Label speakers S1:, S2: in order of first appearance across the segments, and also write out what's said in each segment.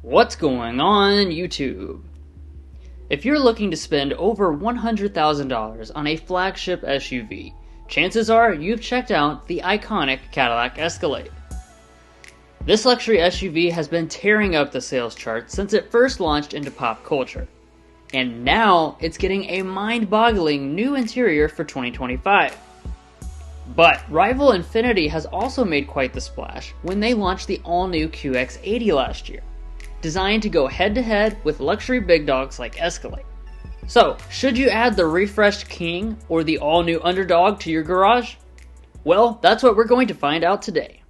S1: What's going on, YouTube? If you're looking to spend over $100,000 on a flagship SUV, chances are you've checked out the iconic Cadillac Escalade. This luxury SUV has been tearing up the sales charts since it first launched into pop culture, and now it's getting a mind-boggling new interior for 2025. But rival Infiniti has also made quite the splash when they launched the all-new QX80 last year, designed to go head-to-head with luxury big dogs like Escalade. So, should you add the refreshed King or the all-new Underdog to your garage? Well, that's what we're going to find out today.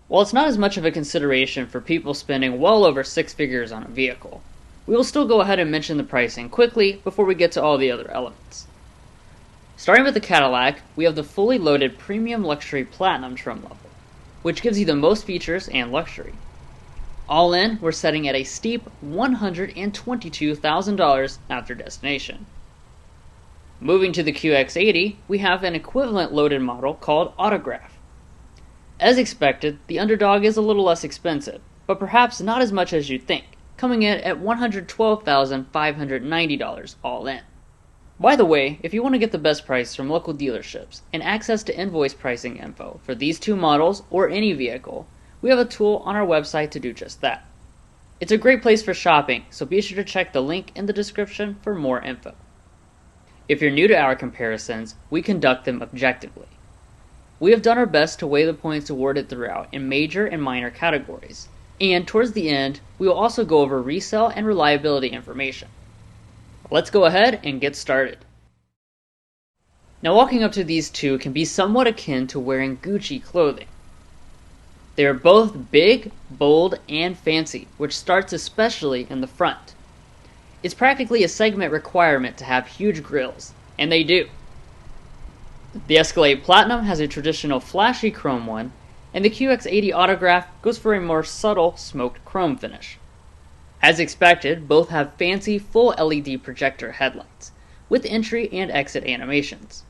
S1: While it's not as much of a consideration for people spending well over six figures on a vehicle, we will still go ahead and mention the pricing quickly before we get to all the other elements. Starting with the Cadillac, we have the fully loaded premium luxury platinum trim level, which gives you the most features and luxury. All in, we're setting at a steep $122,000 after destination. Moving to the QX80, we have an equivalent loaded model called Autograph. As expected, the Underdog is a little less expensive, but perhaps not as much as you'd think, coming in at $112,590 all in. By the way, if you want to get the best price from local dealerships and access to invoice pricing info for these two models or any vehicle, we have a tool on our website to do just that. It's a great place for shopping, so be sure to check the link in the description for more info. If you're new to our comparisons, we conduct them objectively. We have done our best to weigh the points awarded throughout in major and minor categories, and towards the end, we will also go over resale and reliability information. Let's go ahead and get started. Now, walking up to these two can be somewhat akin to wearing Gucci clothing. They are both big, bold, and fancy, which starts especially in the front. It's practically a segment requirement to have huge grills, and they do. The Escalade Platinum has a traditional flashy chrome one, and the QX80 Autograph goes for a more subtle smoked chrome finish. As expected, both have fancy full LED projector headlights, with entry and exit animations.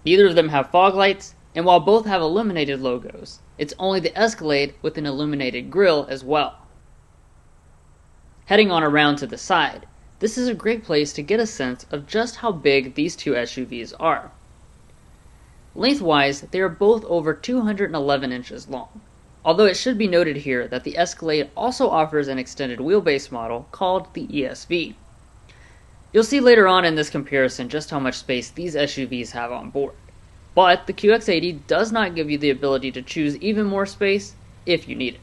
S1: Neither of them have fog lights, and while both have illuminated logos, it's only the Escalade with an illuminated grille as well. Heading on around to the side, this is a great place to get a sense of just how big these two SUVs are. Lengthwise, they are both over 211 inches long, although it should be noted here that the Escalade also offers an extended wheelbase model called the ESV. You'll see later on in this comparison just how much space these SUVs have on board, but the QX80 does not give you the ability to choose even more space if you need it.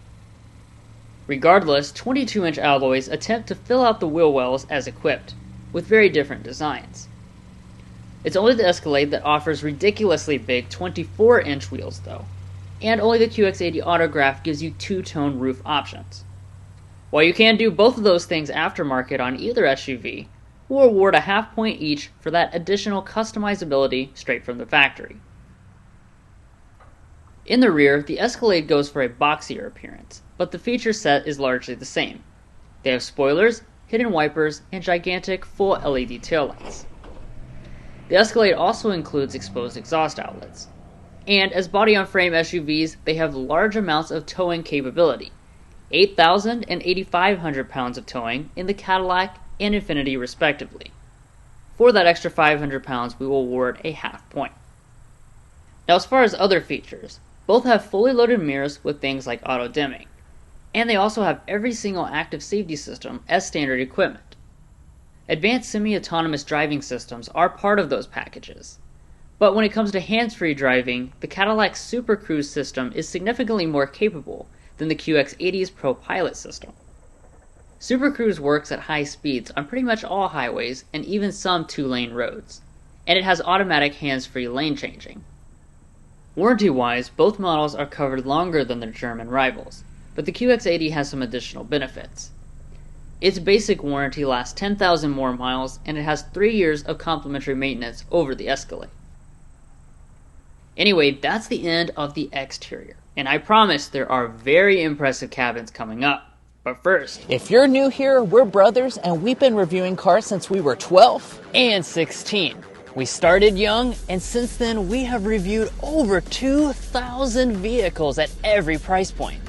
S1: Regardless, 22-inch alloys attempt to fill out the wheel wells as equipped, with very different designs. It's only the Escalade that offers ridiculously big 24-inch wheels though, and only the QX80 Autograph gives you two-tone roof options. While you can do both of those things aftermarket on either SUV, we'll award a half point each for that additional customizability straight from the factory. In the rear, the Escalade goes for a boxier appearance, but the feature set is largely the same. They have spoilers, hidden wipers, and gigantic full LED taillights. The Escalade also includes exposed exhaust outlets. And as body-on-frame SUVs, they have large amounts of towing capability, 8,000 and 8,500 pounds of towing in the Cadillac and Infiniti respectively. For that extra 500 pounds, we will award a half point. Now, as far as other features, both have fully loaded mirrors with things like auto-dimming, and they also have every single active safety system as standard equipment. Advanced semi-autonomous driving systems are part of those packages. But when it comes to hands-free driving, the Cadillac Super Cruise system is significantly more capable than the QX80's Pro Pilot system. Super Cruise works at high speeds on pretty much all highways and even some two-lane roads, and it has automatic hands-free lane changing. Warranty-wise, both models are covered longer than their German rivals, but the QX80 has some additional benefits. Its basic warranty lasts 10,000 more miles, and it has 3 years of complimentary maintenance over the Escalade. Anyway, that's the end of the exterior, and I promise there are very impressive cabins coming up. But first,
S2: if you're new here, we're brothers and we've been reviewing cars since we were 12
S1: and 16. We started young, and since then we have reviewed over 2,000 vehicles at every price point.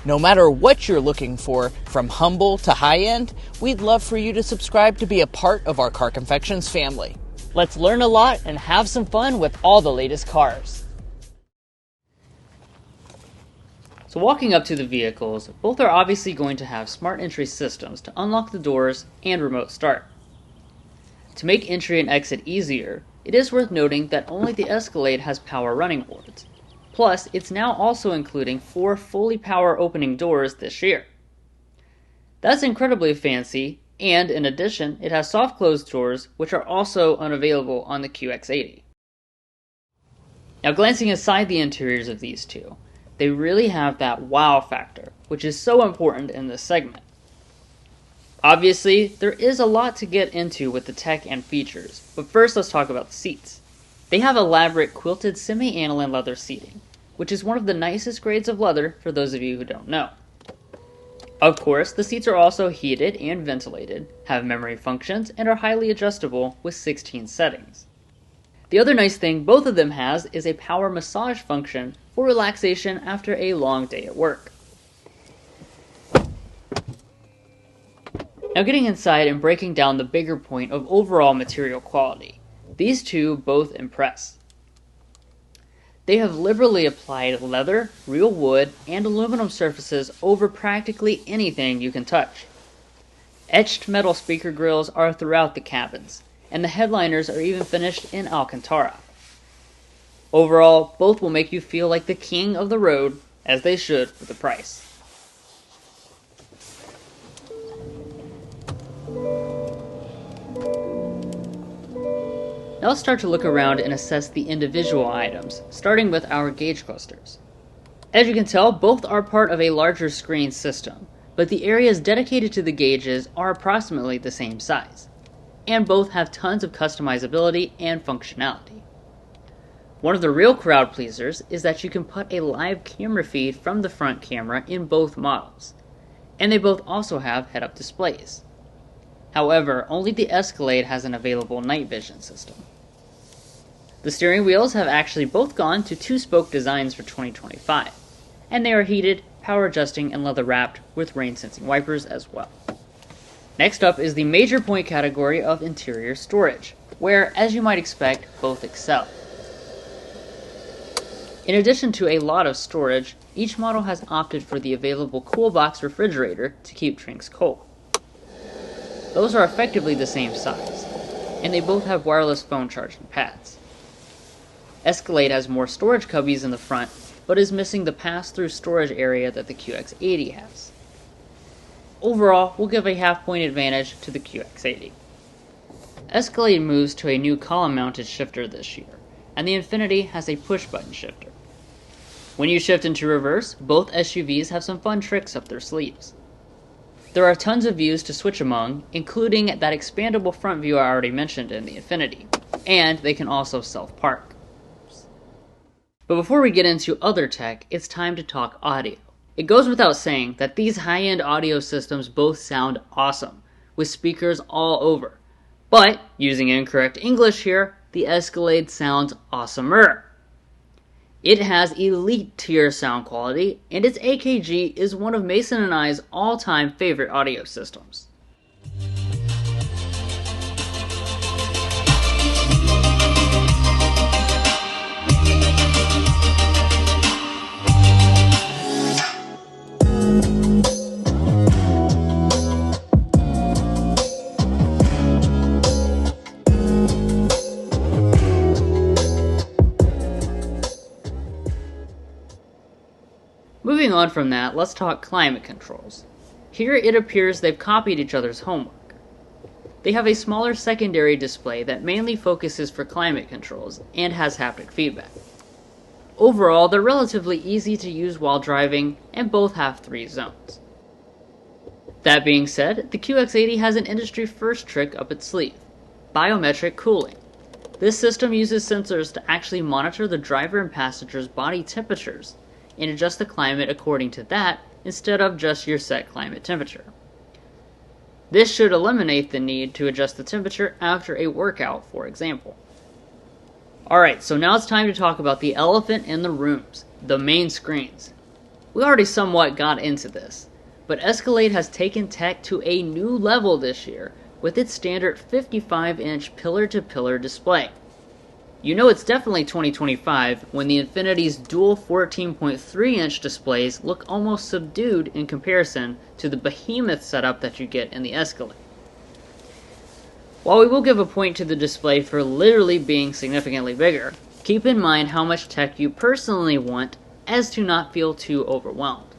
S2: No matter what you're looking for, from humble to high-end, we'd love for you to subscribe to be a part of our Car Confections family.
S1: Let's learn a lot and have some fun with all the latest cars. So walking up to the vehicles, both are obviously going to have smart entry systems to unlock the doors and remote start. To make entry and exit easier, it is worth noting that only the Escalade has power running boards. Plus, it's now also including 4 fully power opening doors this year. That's incredibly fancy, and in addition, it has soft close doors, which are also unavailable on the QX80. Now glancing aside the interiors of these two, they really have that wow factor, which is so important in this segment. Obviously, there is a lot to get into with the tech and features, but first let's talk about the seats. They have elaborate quilted semi-aniline leather seating, which is one of the nicest grades of leather for those of you who don't know. Of course, the seats are also heated and ventilated, have memory functions, and are highly adjustable with 16 settings. The other nice thing both of them has is a power massage function for relaxation after a long day at work. Now getting inside and breaking down the bigger point of overall material quality, these two both impress. They have liberally applied leather, real wood, and aluminum surfaces over practically anything you can touch. Etched metal speaker grills are throughout the cabins, and the headliners are even finished in Alcantara. Overall, both will make you feel like the king of the road, as they should for the price. Now let's start to look around and assess the individual items, starting with our gauge clusters. As you can tell, both are part of a larger screen system, but the areas dedicated to the gauges are approximately the same size, and both have tons of customizability and functionality. One of the real crowd pleasers is that you can put a live camera feed from the front camera in both models, and they both also have head-up displays. However, only the Escalade has an available night vision system. The steering wheels have actually both gone to 2-spoke designs for 2025, and they are heated, power adjusting, and leather wrapped with rain sensing wipers as well. Next up is the major point category of interior storage, where, as you might expect, both excel. In addition to a lot of storage, each model has opted for the available cool box refrigerator to keep drinks cold. Those are effectively the same size, and they both have wireless phone charging pads. Escalade has more storage cubbies in the front, but is missing the pass-through storage area that the QX80 has. Overall, we'll give a half-point advantage to the QX80. Escalade moves to a new column-mounted shifter this year, and the Infiniti has a push-button shifter. When you shift into reverse, both SUVs have some fun tricks up their sleeves. There are tons of views to switch among, including that expandable front view I already mentioned in the Infiniti, and they can also self-park. But before we get into other tech, it's time to talk audio. It goes without saying that these high-end audio systems both sound awesome, with speakers all over. But, using incorrect English here, the Escalade sounds awesomer. It has elite tier sound quality, and its AKG is one of Mason and I's all-time favorite audio systems. Moving on from that, let's talk climate controls. Here it appears they've copied each other's homework. They have a smaller secondary display that mainly focuses for climate controls and has haptic feedback. Overall, they're relatively easy to use while driving, and both have 3 zones. That being said, the QX80 has an industry first trick up its sleeve: biometric cooling. This system uses sensors to actually monitor the driver and passenger's body temperatures, and adjust the climate according to that instead of just your set climate temperature. This should eliminate the need to adjust the temperature after a workout, for example. Alright, so now it's time to talk about the elephant in the rooms, the main screens. We already somewhat got into this, but Escalade has taken tech to a new level this year with its standard 55-inch pillar-to-pillar display. You know it's definitely 2025 when the Infiniti's dual 14.3-inch displays look almost subdued in comparison to the behemoth setup that you get in the Escalade. While we will give a point to the display for literally being significantly bigger, keep in mind how much tech you personally want as to not feel too overwhelmed.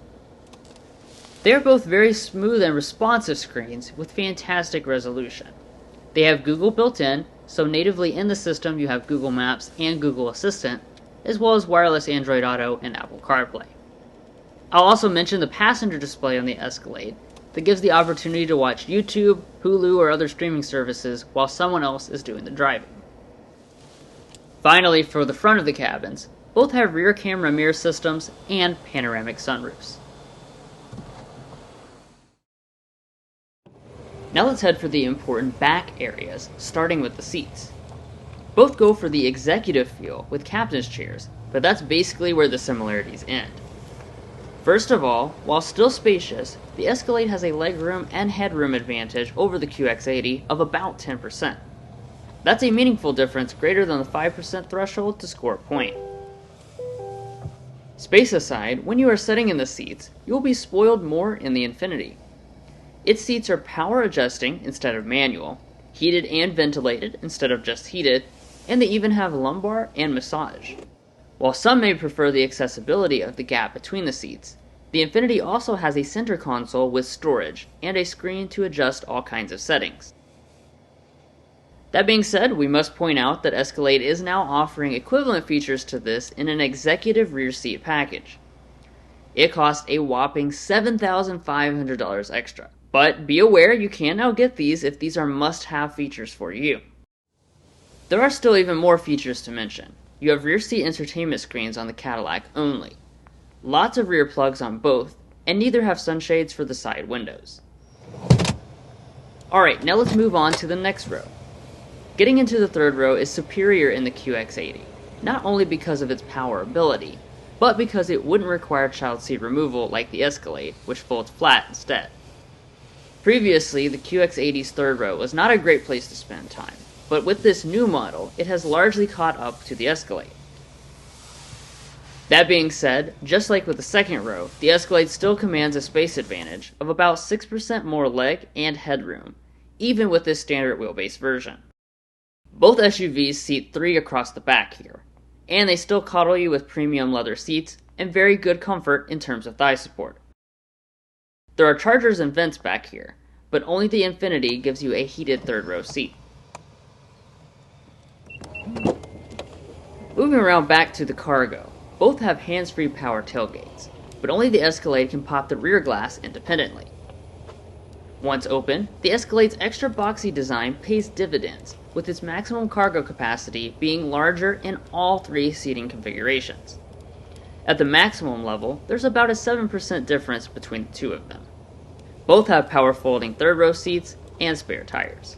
S1: They are both very smooth and responsive screens with fantastic resolution. They have Google built in, so natively in the system you have Google Maps and Google Assistant, as well as wireless Android Auto and Apple CarPlay. I'll also mention the passenger display on the Escalade that gives the opportunity to watch YouTube, Hulu, or other streaming services while someone else is doing the driving. Finally, for the front of the cabins, both have rear camera mirror systems and panoramic sunroofs. Now let's head for the important back areas, starting with the seats. Both go for the executive feel with captain's chairs, but that's basically where the similarities end. First of all, while still spacious, the Escalade has a legroom and headroom advantage over the QX80 of about 10%. That's a meaningful difference greater than the 5% threshold to score a point. Space aside, when you are sitting in the seats, you'll be spoiled more in the Infiniti. Its seats are power adjusting instead of manual, heated and ventilated instead of just heated, and they even have lumbar and massage. While some may prefer the accessibility of the gap between the seats, the Infiniti also has a center console with storage and a screen to adjust all kinds of settings. That being said, we must point out that Escalade is now offering equivalent features to this in an executive rear seat package. It costs a whopping $7,500 extra. But be aware you can now get these if these are must-have features for you. There are still even more features to mention. You have rear seat entertainment screens on the Cadillac only. Lots of rear plugs on both, and neither have sunshades for the side windows. Alright, now let's move on to the next row. Getting into the third row is superior in the QX80, not only because of its power ability, but because it wouldn't require child seat removal like the Escalade, which folds flat instead. Previously, the QX80's third row was not a great place to spend time, but with this new model, it has largely caught up to the Escalade. That being said, just like with the second row, the Escalade still commands a space advantage of about 6% more leg and headroom, even with this standard wheelbase version. Both SUVs seat 3 across the back here, and they still cuddle you with premium leather seats and very good comfort in terms of thigh support. There are chargers and vents back here, but only the Infiniti gives you a heated third row seat. Moving around back to the cargo, both have hands-free power tailgates, but only the Escalade can pop the rear glass independently. Once open, the Escalade's extra boxy design pays dividends, with its maximum cargo capacity being larger in all 3 seating configurations. At the maximum level, there's about a 7% difference between the two of them. Both have power folding third row seats and spare tires.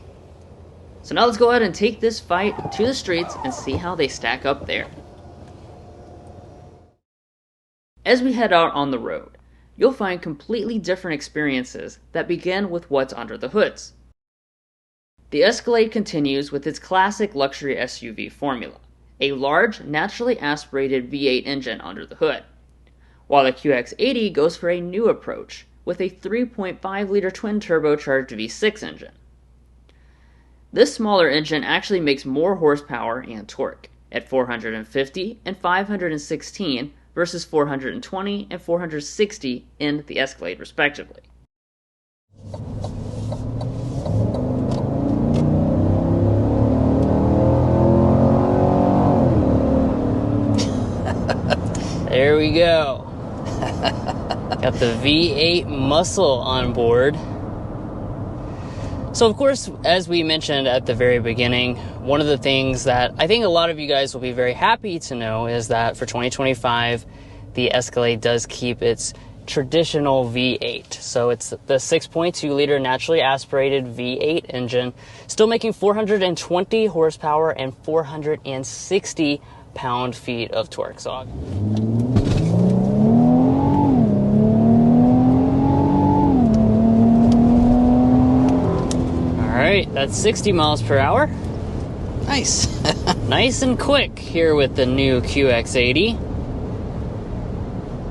S1: So now let's go ahead and take this fight to the streets and see how they stack up there. As we head out on the road, you'll find completely different experiences that begin with what's under the hoods. The Escalade continues with its classic luxury SUV formula, a large, naturally aspirated V8 engine under the hood, while the QX80 goes for a new approach with a 3.5-liter twin-turbocharged V6 engine. This smaller engine actually makes more horsepower and torque, at 450 and 516 versus 420 and 460 in the Escalade respectively. There we go. Got the V8 muscle on board. So of course, as we mentioned at the very beginning, one of the things that I think a lot of you guys will be very happy to know is that for 2025, the Escalade does keep its traditional V8. So it's the 6.2 liter naturally aspirated V8 engine, still making 420 horsepower and 460 pound-feet of torque. So Alright, that's 60 miles per hour.
S2: Nice.
S1: Nice and quick here with the new QX80.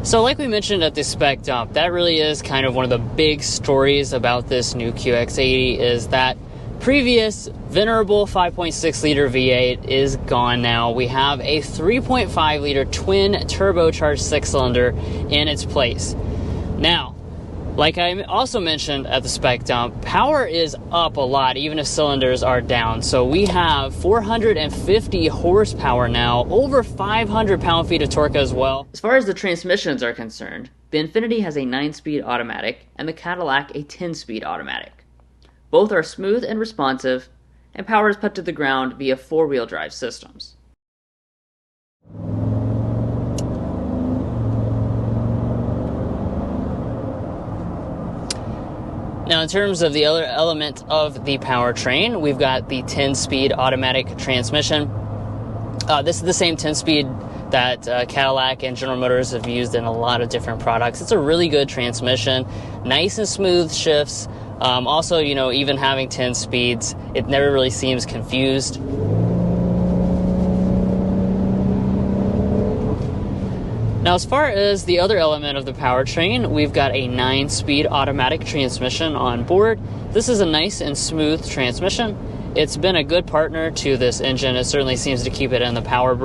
S1: So like we mentioned at the spec dump, that really is kind of one of the big stories about this new QX80 is that previous venerable 5.6 liter V8 is gone now. We have a 3.5 liter twin turbocharged 6-cylinder in its place. Now, like I also mentioned at the spec dump, power is up a lot, even if cylinders are down. So we have 450 horsepower now, over 500 pound-feet of torque as well. As far as the transmissions are concerned, the Infiniti has a 9-speed automatic and the Cadillac a 10-speed automatic. Both are smooth and responsive, and power is put to the ground via 4-wheel drive systems. Now, in terms of the other element of the powertrain, we've got the 10-speed automatic transmission. This is the same 10-speed that Cadillac and General Motors have used in a lot of different products. It's a really good transmission, nice and smooth shifts. Also, you know, even having 10 speeds, it never really seems confused. Now, as far as the other element of the powertrain, we've got a 9-speed automatic transmission on board. This is a nice and smooth transmission. It's been a good partner to this engine. It certainly seems to keep it in the power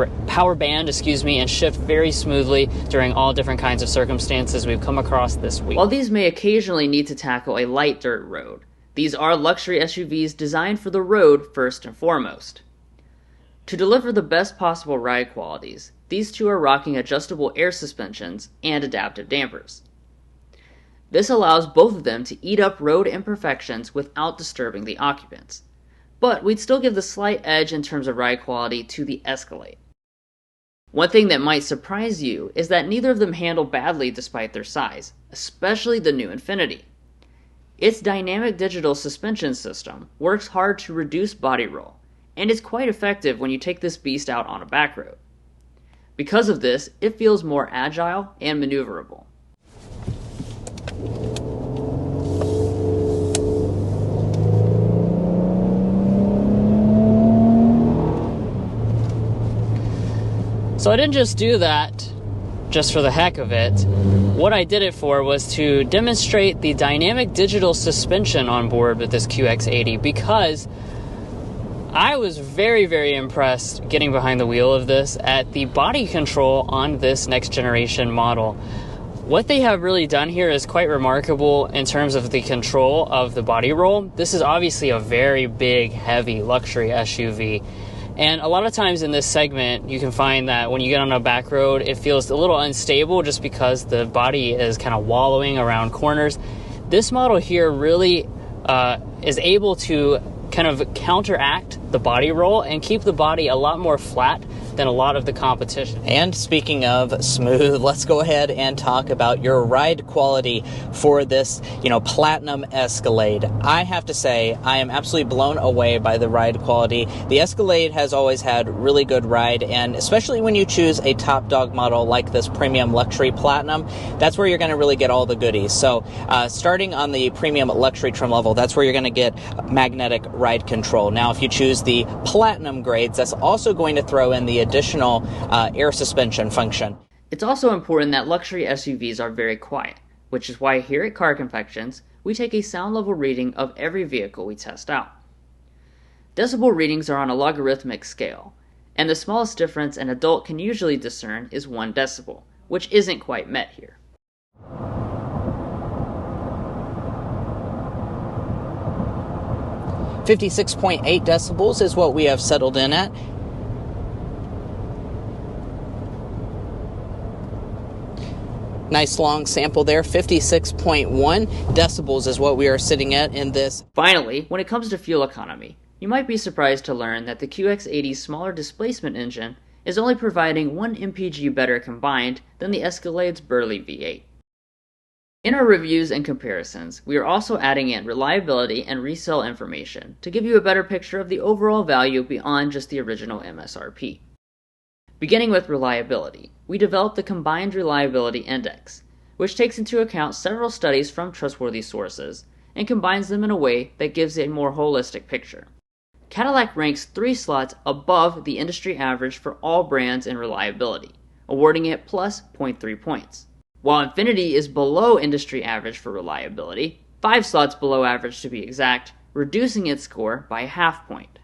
S1: band, and shift very smoothly during all different kinds of circumstances we've come across this week. While these may occasionally need to tackle a light dirt road, these are luxury SUVs designed for the road first and foremost. To deliver the best possible ride qualities, these two are rocking adjustable air suspensions and adaptive dampers. This allows both of them to eat up road imperfections without disturbing the occupants, but we'd still give the slight edge in terms of ride quality to the Escalade. One thing that might surprise you is that neither of them handle badly despite their size, especially the new Infiniti. Its dynamic digital suspension system works hard to reduce body roll, and is quite effective when you take this beast out on a back road. Because of this, it feels more agile and maneuverable. So I didn't just do that just for the heck of it. What I did it for was to demonstrate the dynamic digital suspension on board with this QX80, because I was very, very impressed getting behind the wheel of this at the body control on this next generation model. What they have really done here is quite remarkable in terms of the control of the body roll. This is obviously a very big, heavy luxury SUV. And a lot of times in this segment, you can find that when you get on a back road, it feels a little unstable just because the body is kind of wallowing around corners. This model here really is able to kind of counteract the body roll and keep the body a lot more flat than a lot of the competition.
S2: And speaking of smooth, let's go ahead and talk about your ride quality for this, platinum Escalade. I have to say, I am absolutely blown away by the ride quality. The Escalade has always had really good ride, and especially when you choose a top dog model like this premium luxury platinum, that's where you're going to really get all the goodies. So starting on the premium luxury trim level, that's where you're going to get magnetic ride control. Now, if you choose the platinum grades, that's also going to throw in the additional air suspension function.
S1: It's also important that luxury SUVs are very quiet, which is why here at Car Confections, we take a sound level reading of every vehicle we test out. Decibel readings are on a logarithmic scale, and the smallest difference an adult can usually discern is 1 decibel, which isn't quite met here.
S2: .8 decibels is what we have settled in at. Nice long sample there. 56.1 decibels is what we are sitting at in this.
S1: Finally, when it comes to fuel economy, you might be surprised to learn that the QX80's smaller displacement engine is only providing 1 mpg better combined than the Escalade's burly V8. In our reviews and comparisons, we are also adding in reliability and resale information to give you a better picture of the overall value beyond just the original MSRP. Beginning with reliability, we developed the Combined Reliability Index, which takes into account several studies from trustworthy sources and combines them in a way that gives a more holistic picture. Cadillac ranks 3 slots above the industry average for all brands in reliability, awarding it plus 0.3 points. While Infiniti is below industry average for reliability, 5 slots below average to be exact, reducing its score by a half point.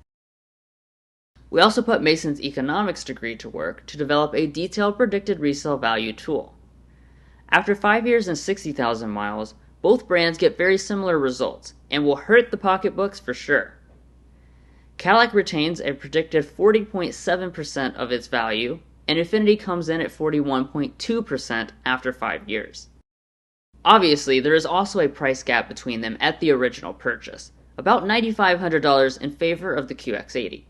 S1: We also put Mason's economics degree to work to develop a detailed predicted resale value tool. After 5 years and 60,000 miles, both brands get very similar results and will hurt the pocketbooks for sure. Cadillac retains a predicted 40.7% of its value, and Infiniti comes in at 41.2% after 5 years. Obviously, there is also a price gap between them at the original purchase, about $9,500 in favor of the QX80.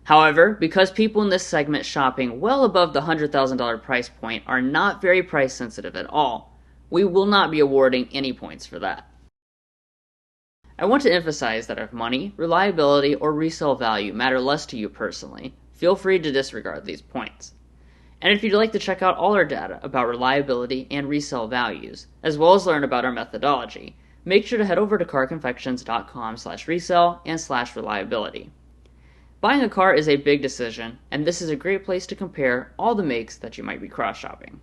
S1: However, because people in this segment shopping well above the $100,000 price point are not very price sensitive at all, we will not be awarding any points for that. I want to emphasize that if money, reliability, or resale value matter less to you personally, feel free to disregard these points. And if you'd like to check out all our data about reliability and resale values, as well as learn about our methodology, make sure to head over to carconfections.com/resale and /reliability. Buying a car is a big decision, and this is a great place to compare all the makes that you might be cross-shopping.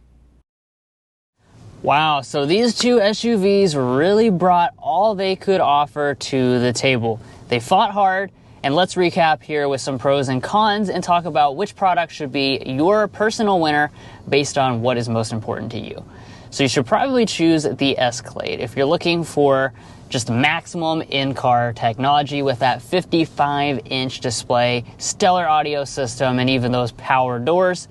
S2: Wow, so these two SUVs really brought all they could offer to the table. They fought hard, and let's recap here with some pros and cons and talk about which product should be your personal winner based on what is most important to you. So you should probably choose the Escalade if you're looking for just maximum in-car technology with that 55-inch display, stellar audio system, and even those power doors.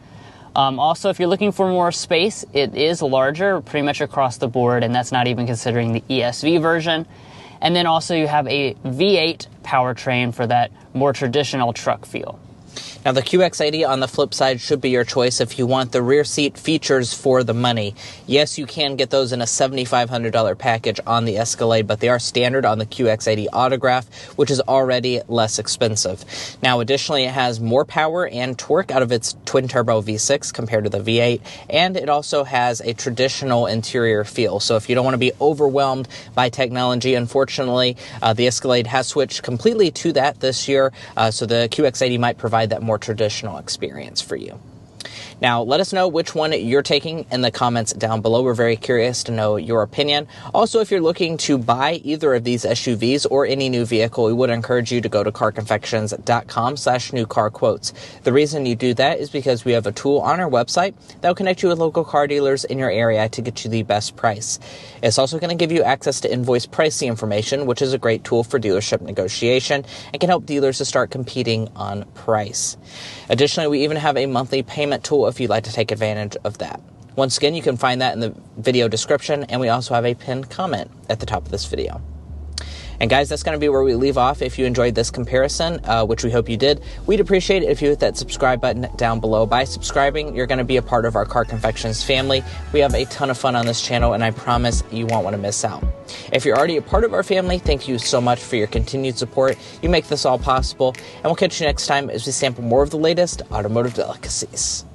S2: Also, if you're looking for more space, it is larger pretty much across the board, and that's not even considering the ESV version. And then also you have a V8 powertrain for that more traditional truck feel.
S3: Now, the QX80 on the flip side should be your choice if you want the rear seat features for the money. Yes, you can get those in a $7,500 package on the Escalade, but they are standard on the QX80 Autograph, which is already less expensive. Now, additionally, it has more power and torque out of its twin-turbo V6 compared to the V8, and it also has a traditional interior feel. So if you don't want to be overwhelmed by technology, unfortunately, the Escalade has switched completely to that this year, so the QX80 might provide that more traditional experience for you. Now, let us know which one you're taking in the comments down below. We're very curious to know your opinion. Also, if you're looking to buy either of these SUVs or any new vehicle, we would encourage you to go to carconfections.com/newcarquotes. The reason you do that is because we have a tool on our website that will connect you with local car dealers in your area to get you the best price. It's also going to give you access to invoice pricing information, which is a great tool for dealership negotiation and can help dealers to start competing on price. Additionally, we even have a monthly payment tool if you'd like to take advantage of that. Once again, you can find that in the video description, and we also have a pinned comment at the top of this video. And guys, that's going to be where we leave off. If you enjoyed this comparison, which we hope you did, we'd appreciate it if you hit that subscribe button down below. By subscribing, you're going to be a part of our Car Confections family. We have a ton of fun on this channel, and I promise you won't want to miss out. If you're already a part of our family, thank you so much for your continued support. You make this all possible, and we'll catch you next time as we sample more of the latest automotive delicacies.